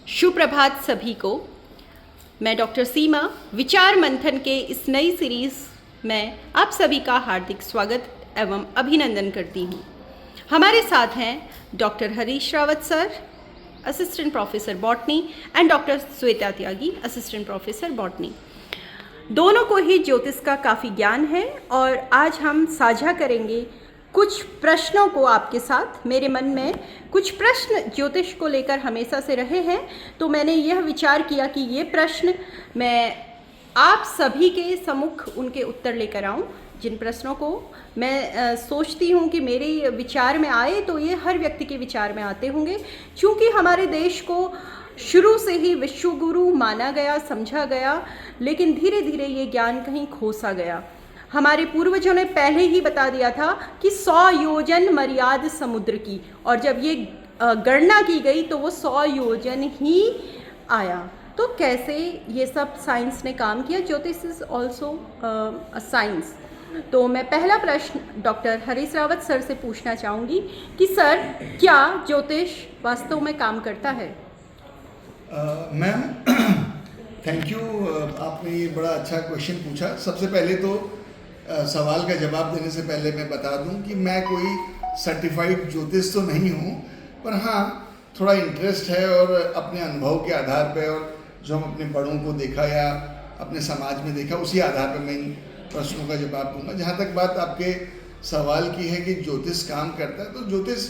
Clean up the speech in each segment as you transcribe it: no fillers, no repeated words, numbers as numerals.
सुप्रभात सभी को। मैं डॉक्टर सीमा विचार मंथन के इस नई सीरीज़ में आप सभी का हार्दिक स्वागत एवं अभिनंदन करती हूँ। हमारे साथ हैं doctor Harish Rawat sir, assistant professor botany, and doctor Shweta Tyagi, assistant professor botany. दोनों को ही ज्योतिष का काफ़ी ज्ञान है और आज हम साझा करेंगे कुछ प्रश्नों को आपके साथ। मेरे मन में कुछ प्रश्न ज्योतिष को लेकर हमेशा से रहे हैं, तो मैंने यह विचार किया कि ये प्रश्न मैं आप सभी के सम्मुख उनके उत्तर लेकर आऊं। जिन प्रश्नों को मैं सोचती हूं कि मेरे विचार में आए तो ये हर व्यक्ति के विचार में आते होंगे, क्योंकि हमारे देश को शुरू से ही विश्व गुरु माना गया, समझा गया, लेकिन धीरे धीरे ये ज्ञान कहीं खोसा गया। हमारे पूर्वजों ने पहले ही बता दिया था कि 100 योजन मर्याद समुद्र की, और जब ये गणना की गई तो वो 100 योजन ही आया। तो कैसे ये सब साइंस ने काम किया? ज्योतिष इज ऑल्सो अ साइंस। तो मैं पहला प्रश्न डॉक्टर हरीश रावत सर से पूछना चाहूँगी कि सर, क्या ज्योतिष वास्तव में काम करता है? मैम थैंक यू, आपने ये बड़ा अच्छा क्वेश्चन पूछा। सबसे पहले तो सवाल का जवाब देने से पहले मैं बता दूं कि मैं कोई सर्टिफाइड ज्योतिष तो नहीं हूं, पर हाँ थोड़ा इंटरेस्ट है और अपने अनुभव के आधार पर और जो हम अपने बड़ों को देखा या अपने समाज में देखा उसी आधार पर मैं इन प्रश्नों का जवाब दूंगा। जहाँ तक बात आपके सवाल की है कि ज्योतिष काम करता है, तो ज्योतिष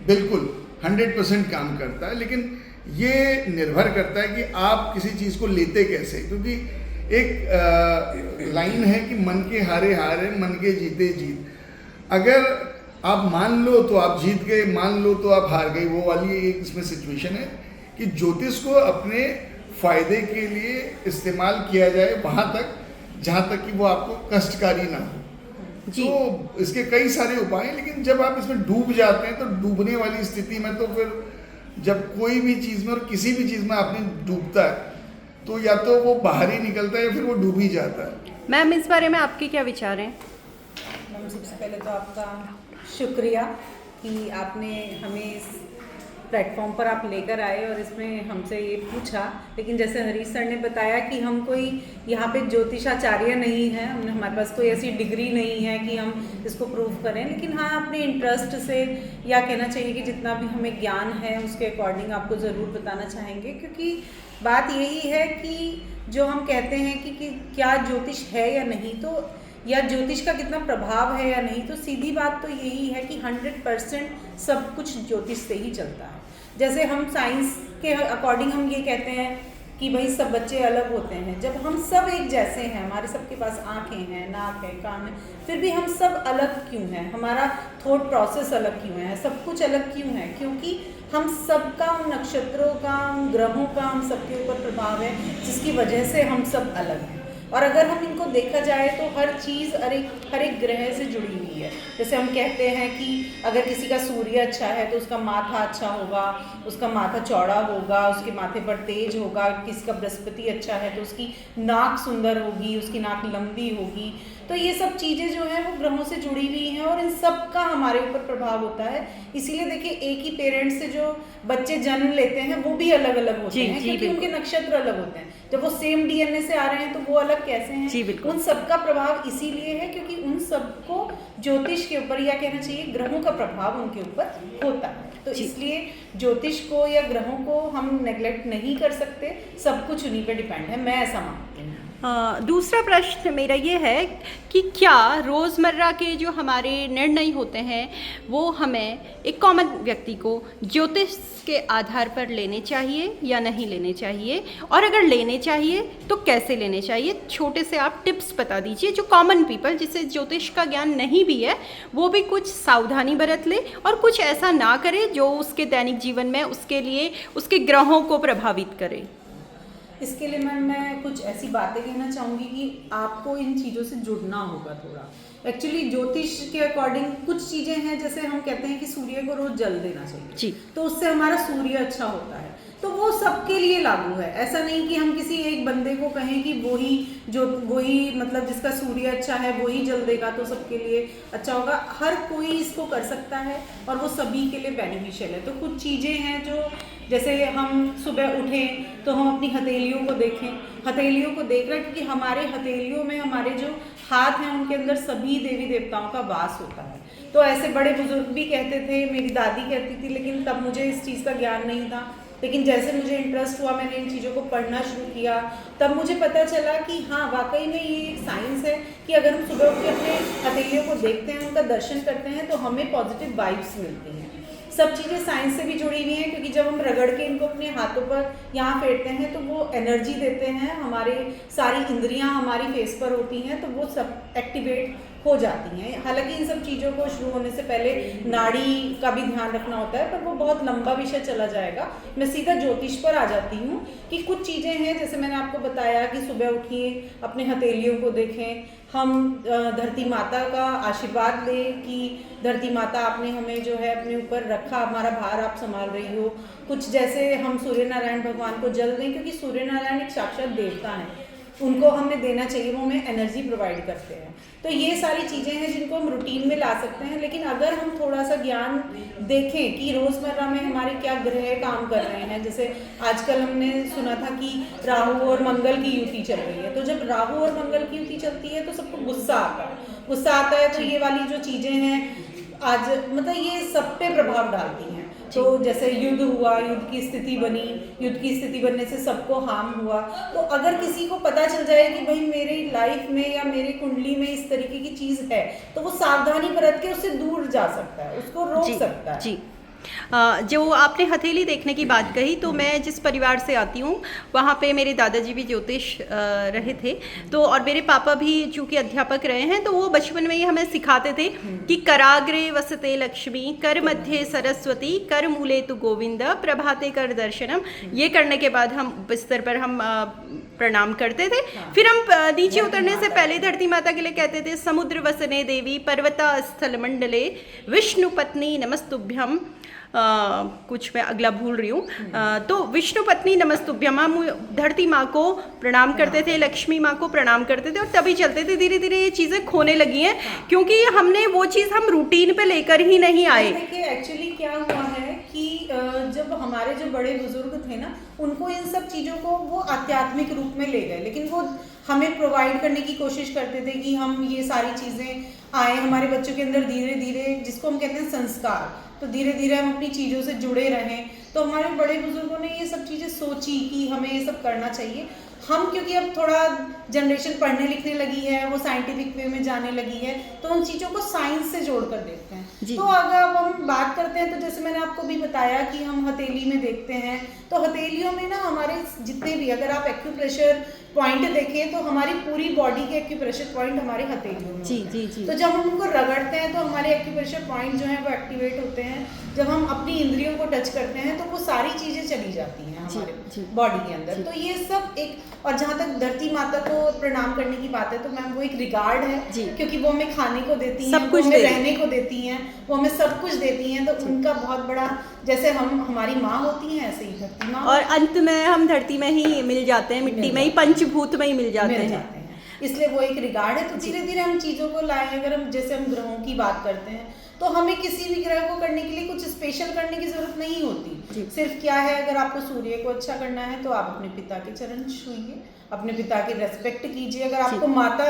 बिल्कुल 100% काम करता है, लेकिन ये निर्भर करता है कि आप किसी चीज़ को लेते कैसे। क्योंकि एक लाइन है कि मन के हारे हारे, मन के जीते जीत। अगर आप मान लो तो आप जीत गए, मान लो तो आप हार गए, वो वाली एक इसमें सिचुएशन है कि ज्योतिष को अपने फायदे के लिए इस्तेमाल किया जाए वहाँ तक जहाँ तक कि वो आपको कष्टकारी ना हो। तो इसके कई सारे उपाय हैं, लेकिन जब आप इसमें डूब जाते हैं तो डूबने वाली स्थिति में तो फिर जब कोई भी चीज़ में और किसी भी चीज़ में आपने डूबता है तो या तो वो बाहर ही निकलता है या फिर वो डूब ही जाता है। मैम, इस बारे में आपके क्या विचार हैं? मैम, सबसे पहले तो आपका शुक्रिया कि आपने हमें इस प्लेटफॉर्म पर आप लेकर आए और इसमें हमसे ये पूछा। लेकिन जैसे हरीश सर ने बताया कि हम कोई यहाँ पे ज्योतिषाचार्य नहीं हैं, हमारे पास कोई ऐसी डिग्री नहीं है कि हम इसको प्रूव करें, लेकिन हाँ अपने इंटरेस्ट से, या कहना चाहिए कि जितना भी हमें ज्ञान है उसके अकॉर्डिंग आपको ज़रूर बताना चाहेंगे। क्योंकि बात यही है कि जो हम कहते हैं कि क्या ज्योतिष है या नहीं, तो या ज्योतिष का कितना प्रभाव है या नहीं, तो सीधी बात तो यही है कि 100% सब कुछ ज्योतिष से ही चलता है। जैसे हम साइंस के अकॉर्डिंग हम ये कहते हैं कि भाई सब बच्चे अलग होते हैं, जब हम सब एक जैसे हैं, हमारे सबके पास आँखें हैं, नाक है, कान है, फिर भी हम सब अलग क्यों हैं? हमारा थॉट प्रोसेस अलग क्यों है? सब कुछ अलग क्यों है? क्योंकि हम सबका, उन नक्षत्रों का, उन ग्रहों का हम सबके ऊपर प्रभाव है, जिसकी वजह से हम सब अलग हैं। और अगर हम इनको देखा जाए तो हर चीज़ हर एक ग्रह से जुड़ी हुई है। जैसे हम कहते हैं कि अगर किसी का सूर्य अच्छा है तो उसका माथा अच्छा होगा, उसका माथा चौड़ा होगा, उसके माथे पर तेज होगा। किसी का बृहस्पति अच्छा है तो उसकी नाक सुंदर होगी, उसकी नाक लंबी होगी। तो ये सब चीज़ें जो हैं वो ग्रहों से जुड़ी हुई हैं और इन सब का हमारे ऊपर प्रभाव होता है। इसीलिए देखिए, एक ही पेरेंट्स से जो बच्चे जन्म लेते हैं वो भी अलग अलग होते हैं, क्योंकि उनके नक्षत्र अलग होते हैं। जब वो सेम डीएनए से आ रहे हैं तो वो अलग कैसे हैं? उन सबका प्रभाव इसीलिए है क्योंकि उन सबको ज्योतिष के ऊपर, या कहना चाहिए ग्रहों का प्रभाव उनके ऊपर होता है। तो इसलिए ज्योतिष को या ग्रहों को हम नेग्लेक्ट नहीं कर सकते, सब कुछ उन्हीं पर डिपेंड है, मैं ऐसा मानती हूँ। दूसरा प्रश्न मेरा ये है कि क्या रोज़मर्रा के जो हमारे निर्णय होते हैं वो हमें, एक कॉमन व्यक्ति को, ज्योतिष के आधार पर लेने चाहिए या नहीं लेने चाहिए? और अगर लेने चाहिए तो कैसे लेने चाहिए? छोटे से आप टिप्स बता दीजिए, जो कॉमन पीपल जिसे ज्योतिष का ज्ञान नहीं भी है वो भी कुछ सावधानी बरत ले और कुछ ऐसा ना करे जो उसके दैनिक जीवन में उसके लिए उसके ग्रहों को प्रभावित करे। इसके लिए मैं कुछ ऐसी बातें कहना चाहूँगी कि आपको इन चीज़ों से जुड़ना होगा थोड़ा। एक्चुअली ज्योतिष के अकॉर्डिंग कुछ चीजें हैं, जैसे हम कहते हैं कि सूर्य को रोज जल देना चाहिए जी। तो उससे हमारा सूर्य अच्छा होता है, तो वो सबके लिए लागू है। ऐसा नहीं कि हम किसी एक बंदे को कहें कि वही मतलब जिसका सूर्य अच्छा है वही जल देगा तो सबके लिए अच्छा होगा। हर कोई इसको कर सकता है और वो सभी के लिए बेनिफिशियल है। तो कुछ चीज़ें हैं जो, जैसे हम सुबह उठें तो हम अपनी हथेलियों को देखें, हथेलियों को देख रहे हैं क्योंकि हमारे हथेलियों में हमारे जो हाथ हैं उनके अंदर सभी देवी देवताओं का वास होता है। तो ऐसे बड़े बुजुर्ग भी कहते थे, मेरी दादी कहती थी, लेकिन तब मुझे इस चीज़ का ज्ञान नहीं था। लेकिन जैसे मुझे इंटरेस्ट हुआ, मैंने इन चीज़ों को पढ़ना शुरू किया, तब मुझे पता चला कि हाँ वाकई में ये एक साइंस है कि अगर हम सुबह उठ के अपने हथेलियों को देखते हैं, उनका दर्शन करते हैं तो हमें पॉजिटिव वाइब्स मिलती हैं। सब चीज़ें साइंस से भी जुड़ी हुई हैं क्योंकि जब हम रगड़ के इनको अपने हाथों पर यहाँ फेरते हैं तो वो एनर्जी देते हैं, हमारे सारी इंद्रियाँ हमारी फेस पर होती हैं तो वो सब एक्टिवेट हो जाती हैं। हालांकि इन सब चीज़ों को शुरू होने से पहले नाड़ी का भी ध्यान रखना होता है, पर वो बहुत लंबा विषय चला जाएगा। मैं सीधा ज्योतिष पर आ जाती हूँ कि कुछ चीज़ें हैं, जैसे मैंने आपको बताया कि सुबह उठिए, अपने हथेलियों को देखें, हम धरती माता का आशीर्वाद लें कि धरती माता आपने हमें जो है अपने ऊपर रखा, हमारा भार आप संभाल रही हो। कुछ जैसे हम सूर्य नारायण भगवान को जल दें क्योंकि सूर्य नारायण एक साक्षात देवता हैं, उनको हमें देना चाहिए, वो हमें एनर्जी प्रोवाइड करते हैं। तो ये सारी चीज़ें हैं जिनको हम रूटीन में ला सकते हैं। लेकिन अगर हम थोड़ा सा ज्ञान देखें कि रोज़मर्रा में हमारे क्या ग्रह काम कर रहे हैं, जैसे आजकल हमने सुना था कि राहु और मंगल की युति चल रही है, तो जब राहु और मंगल की युति चलती है तो सबको गुस्सा आता है। तो ये वाली जो चीज़ें हैं आज मतलब ये सब पे प्रभाव डालती हैं। तो जैसे युद्ध हुआ, युद्ध की स्थिति बनी, युद्ध की स्थिति बनने से सबको हार्म हुआ। तो अगर किसी को पता चल जाए कि भाई मेरी लाइफ में या मेरी कुंडली में इस तरीके की चीज़ है तो वो सावधानी बरत के उससे दूर जा सकता है, उसको रोक सकता है। जी। जो आपने हथेली देखने की बात कही, तो मैं जिस परिवार से आती हूँ वहाँ पे मेरे दादाजी भी ज्योतिष रहे थे, तो और मेरे पापा भी चूँकि अध्यापक रहे हैं, तो वो बचपन में ही हमें सिखाते थे कि कराग्रे वसते लक्ष्मी, कर मध्य सरस्वती, कर मूले तु गोविंद, प्रभाते कर दर्शनम। ये करने के बाद हम बिस्तर पर हम प्रणाम करते थे। फिर हम नीचे उतरने से पहले धरती माता के लिए कहते थे, समुद्र वसने देवी, पर्वता स्थल मंडले, विष्णु पत्नी नमस्तुभ्यम। कुछ मैं अगला भूल रही हूँ। तो विष्णु पत्नी नमस्तुभ्यम, हम धरती माँ को प्रणाम करते थे, लक्ष्मी माँ को प्रणाम करते थे और तभी चलते थे। धीरे धीरे ये चीज़ें खोने लगी हैं क्योंकि हमने वो चीज़ हम रूटीन पे लेकर ही नहीं आए। देखिए एक्चुअली क्या हुआ है कि जब हमारे जो बड़े बुजुर्ग थे ना, उनको इन सब चीज़ों को वो आध्यात्मिक रूप में ले गए, लेकिन वो हमें प्रोवाइड करने की कोशिश करते थे कि हम ये सारी चीज़ें आए हमारे बच्चों के अंदर धीरे धीरे, जिसको हम कहते हैं संस्कार, तो धीरे धीरे हम अपनी चीज़ों से जुड़े रहें। तो हमारे बड़े बुजुर्गों ने ये सब चीज़ें सोची कि हमें ये सब करना चाहिए। हम क्योंकि अब थोड़ा जनरेशन पढ़ने लिखने लगी है, वो साइंटिफिक वे में जाने लगी है, तो उन चीज़ों को साइंस से जोड़ कर देखते हैं। तो अगर अब हम बात करते हैं तो जैसे मैंने आपको भी बताया कि हम हथेली में देखते हैं, तो हथेलियों में ना हमारे जितने भी, अगर आप एक्यूप्रेशर पॉइंट देखें तो हमारी पूरी बॉडी के एक्यूप्रेशर पॉइंट हमारे हथेलियों में होते हैं। तो जब हम उनको रगड़ते हैं तो हमारे एक्यूप्रेशर पॉइंट जो है वो एक्टिवेट होते हैं। जब हम अपनी इंद्रियों को टच करते हैं तो वो सारी चीज़ें चली जाती हैं हमारे बॉडी के अंदर। तो ये सब एक, और जहाँ तक धरती माता को प्रणाम करने की बात है तो मैम वो एक रिगार्ड है, क्योंकि वो हमें खाने को देती हैं, वो हमें रहने को देती हैं, वो हमें सब कुछ देती हैं। तो उनका बहुत बड़ा, जैसे हम हमारी माँ होती हैं ऐसे ही धरती माँ, और अंत में हम धरती में ही मिल जाते हैं, मिट्टी में ही, पंचभूत में ही मिल जाते हैं। इसलिए वो एक रिगार्ड है। तो धीरे धीरे हम चीज़ों को लाएं। अगर हम जैसे हम ग्रहों की बात करते हैं तो हमें किसी भी ग्रह को करने के लिए कुछ स्पेशल करने की जरूरत नहीं होती। सिर्फ क्या है, अगर आपको सूर्य को अच्छा करना है तो आप अपने पिता के चरण छूइए, अपने पिता की रेस्पेक्ट कीजिए। अगर आपको माता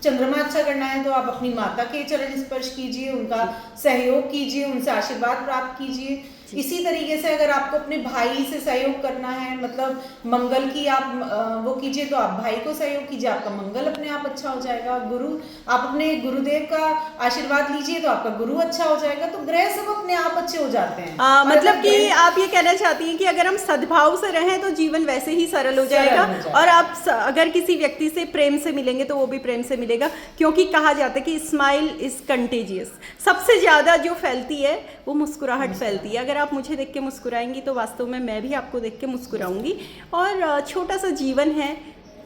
चंद्रमा अच्छा करना है तो आप अपनी माता के चरण स्पर्श कीजिए, उनका सहयोग कीजिए, उनसे आशीर्वाद प्राप्त कीजिए। इसी तरीके से अगर आपको अपने भाई से सहयोग करना है, मतलब मंगल की आप वो कीजिए, तो आप भाई को सहयोग कीजिए, आपका मंगल अपने आप अच्छा हो जाएगा। गुरु, आप अपने गुरुदेव का आशीर्वाद लीजिए तो आपका गुरु अच्छा हो जाएगा। तो ग्रह सब अपने आप अच्छे हो जाते हैं। मतलब कि आप ये कहना चाहती हैं कि अगर हम सद्भाव से रहें तो जीवन वैसे ही सरल हो जाएगा। और आप अगर किसी व्यक्ति से प्रेम से मिलेंगे तो वो भी प्रेम से मिलेगा, क्योंकि कहा जाता है कि स्माइल इज कंटेजियस। सबसे ज़्यादा जो फैलती है वो मुस्कुराहट फैलती है। अगर आप मुझे देख के मुस्कुराएंगी तो वास्तव में मैं भी आपको देख के मुस्कुराऊंगी। और छोटा सा जीवन है,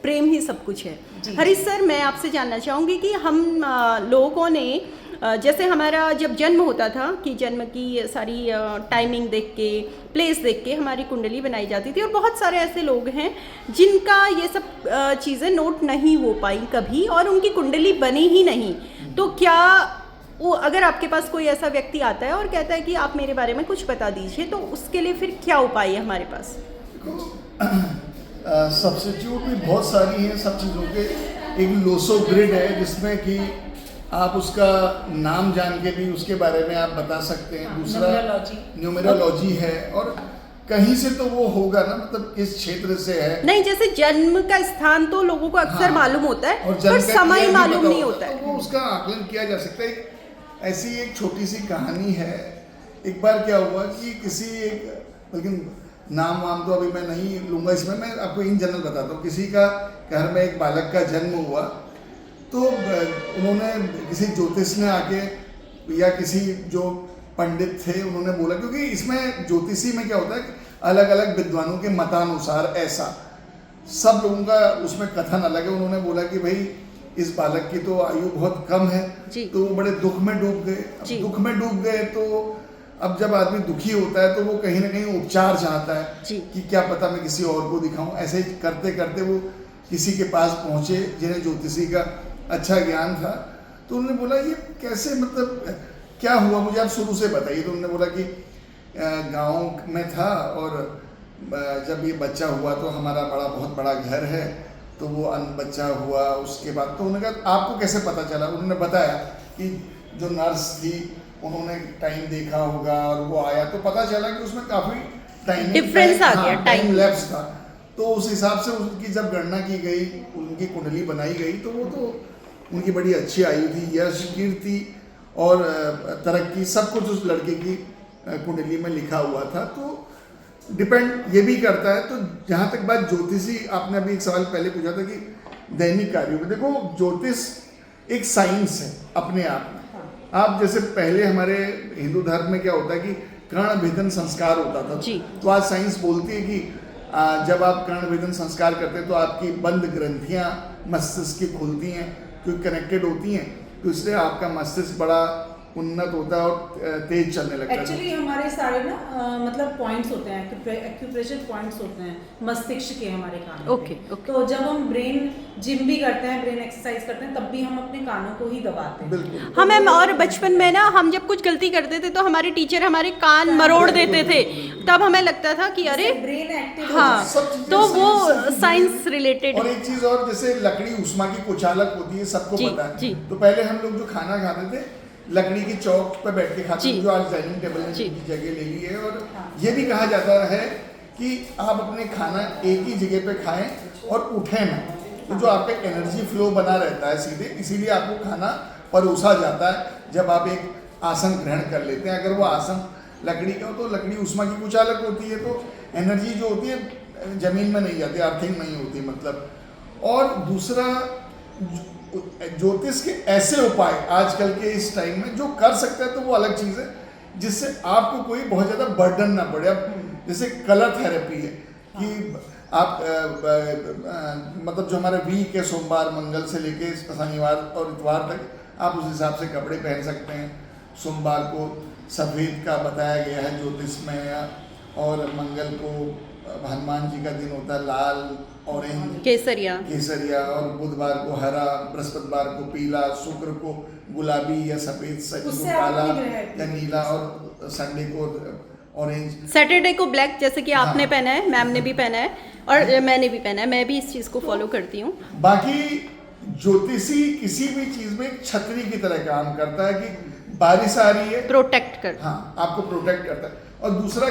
प्रेम ही सब कुछ है। जी। हरीश सर, मैं आपसे जानना चाहूँगी कि हम लोगों ने जैसे हमारा जब जन्म होता था कि जन्म की सारी टाइमिंग देख के, प्लेस देख के हमारी कुंडली बनाई जाती थी, और बहुत सारे ऐसे लोग हैं जिनका ये सब चीज़ें नोट नहीं हो पाई कभी और उनकी कुंडली बनी ही नहीं। तो क्या वो, अगर आपके पास कोई ऐसा व्यक्ति आता है और कहता है कि आप मेरे बारे में कुछ बता दीजिए, तो उसके लिए फिर क्या उपाय है हमारे पास? सब्स्टिट्यूट भी बहुत सारी हैं सब चीज़ों के। एक लोसो ग्रिड है जिसमें कि आप उसका नाम जान के भी उसके बारे में आप बता सकते हैं। दूसरा न्यूमेरोलॉजी है, और कहीं से तो वो होगा ना, मतलब किस क्षेत्र से है। नहीं, जैसे जन्म का स्थान तो लोगों को अक्सर मालूम होता है, और पर समय मालूम नहीं होता है। तो वो उसका आकलन किया जा सकता है। ऐसी एक छोटी सी कहानी है। एक बार क्या हुआ कि किसी एक, लेकिन नाम वाम तो अभी मैं नहीं लूँगा इसमें, मैं आपको इन जनरल बताता हूँ। किसी का घर में एक बालक का जन्म हुआ, तो उन्होंने किसी ज्योतिष ने आके या किसी जो पंडित थे उन्होंने बोला, क्योंकि इसमें ज्योतिषी में क्या होता है, अलग अलग विद्वानों के मतानुसार ऐसा सब लोगों का उसमें कथन अलग है। उन्होंने बोला कि भाई इस बालक की तो आयु बहुत कम है, तो वो बड़े दुख में डूब गए। दुख में डूब गए तो अब जब आदमी दुखी होता है तो वो कहीं ना कहीं उपचार चाहता है कि क्या पता मैं किसी और को दिखाऊं। ऐसे ही करते करते वो किसी के पास पहुंचे जिन्हें ज्योतिषी का अच्छा ज्ञान था। तो उन्होंने बोला ये कैसे, मतलब क्या हुआ, मुझे आप शुरू से बताइए। तो उन्होंने बोला कि गांव में था और जब ये बच्चा हुआ तो हमारा बहुत बड़ा घर है, तो वो बच्चा हुआ। उसके बाद तो उन्होंने कहा आपको कैसे पता चला? उन्होंने बताया कि जो नर्स थी उन्होंने टाइम देखा होगा और वो आया, तो पता चला कि उसमें काफ़ी टाइम डिफरेंस आ गया, टाइम लैप्स था। तो उस हिसाब से उनकी जब गणना की गई, उनकी कुंडली बनाई गई, तो वो तो उनकी बड़ी अच्छी आयु थी, यश, कीर्ति और तरक्की सब कुछ उस लड़के की कुंडली में लिखा हुआ था। तो डिपेंड ये भी करता है। तो जहाँ तक बात ज्योतिषी, आपने अभी एक सवाल पहले पूछा था कि दैनिक कार्यों में, देखो ज्योतिष एक साइंस है अपने आप में। आप जैसे पहले हमारे हिंदू धर्म में क्या होता है कि कर्ण भेदन संस्कार होता था, तो आज साइंस बोलती है कि जब आप कर्ण भेदन संस्कार करते हैं तो आपकी बंद ग्रंथियां मस्तिष्क की खुलती हैं, जो कनेक्टेड होती हैं, तो इसलिए आपका मस्तिष्क बड़ा उन्नत होता है और तेज चलने लगता है। एक्चुअली हमारे सारे ना मतलब पॉइंट्स होते हैं, एक्यूप्रेशर पॉइंट्स होते हैं मस्तिष्क के हमारे कानों ओके। तो जब हम ब्रेन जिम भी करते हैं, ब्रेन एक्सरसाइज करते हैं, तब भी हम अपने कानों को ही दबाते हैं। बिल्कुल। हाँ मैम, और बचपन में ना हम जब कुछ गलती करते थे तो हमारे टीचर हमारे कान मरोड़ देते थे, तब हमें लगता था कि अरे ब्रेन एक्टिव। हाँ, तो वो साइंस रिलेटेड। और एक चीज और, जैसे लकड़ी उष्मा की कुचालक होती है, सबको पता है। तो पहले हम लोग जो खाना खाते थे लकड़ी की चौक पर बैठ के खाते थे, जो आज डाइनिंग टेबल ने जगह ले ली है। और ये भी कहा जाता है कि आप अपने खाना एक ही जगह पे खाएं और उठें ना, तो जो आपका एनर्जी फ्लो बना रहता है सीधे, इसीलिए आपको खाना परोसा जाता है जब आप एक आसन ग्रहण कर लेते हैं। अगर वो आसन लकड़ी का हो तो लकड़ी उष्मा की कुचालक होती है, तो एनर्जी जो होती है जमीन में नहीं जाती, अर्थिंग नहीं होती मतलब। और दूसरा, ज्योतिष के ऐसे उपाय आजकल के इस टाइम में जो कर सकते हैं तो वो अलग चीज़ है, जिससे आपको कोई बहुत ज़्यादा बर्डन ना पड़े। अब जैसे कलर थेरेपी है कि आप मतलब जो हमारे वीक है, सोमवार मंगल से लेके शनिवार और इतवार तक आप उस हिसाब से कपड़े पहन सकते हैं। सोमवार को सफ़ेद का बताया गया है ज्योतिष में, और मंगल को हनुमान जी का दिन होता है लाल, ऑरेंज, केसरिया, और बुधवार को हरा, बृहस्पतिवार को पीला, शुक्र को गुलाबी या सफेद, शनि को काला या नीला, और संडे को ऑरेंज, सैटरडे को ब्लैक, जैसे कि आपने पहना है, मैम ने भी पहना है और मैंने भी पहना है। मैं भी इस चीज़ को फॉलो करती हूँ। बाकी ज्योतिषी किसी भी चीज़ में छतरी की तरह काम करता है कि बारिश आ रही है, प्रोटेक्ट कर, हाँ आपको प्रोटेक्ट करता है। और दूसरा,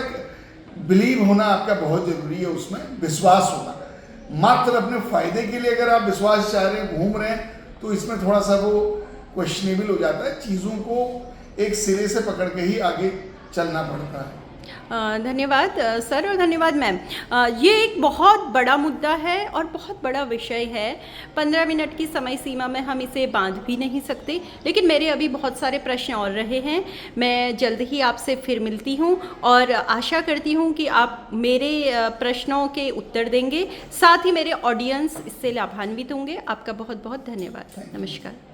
बिलीव होना आपका बहुत जरूरी है, उसमें विश्वास होना। मात्र अपने फायदे के लिए अगर आप विश्वास चाह रहे हैं, घूम रहे हैं, तो इसमें थोड़ा सा वो क्वेश्चनेबल हो जाता है। चीज़ों को एक सिरे से पकड़ के ही आगे चलना पड़ता है। धन्यवाद सर और धन्यवाद मैम। ये एक बहुत बड़ा मुद्दा है और बहुत बड़ा विषय है। 15 मिनट की समय सीमा में हम इसे बांध भी नहीं सकते, लेकिन मेरे अभी बहुत सारे प्रश्न और रहे हैं। मैं जल्द ही आपसे फिर मिलती हूँ और आशा करती हूँ कि आप मेरे प्रश्नों के उत्तर देंगे, साथ ही मेरे ऑडियंस इससे लाभान्वित होंगे। आपका बहुत बहुत धन्यवाद। नमस्कार।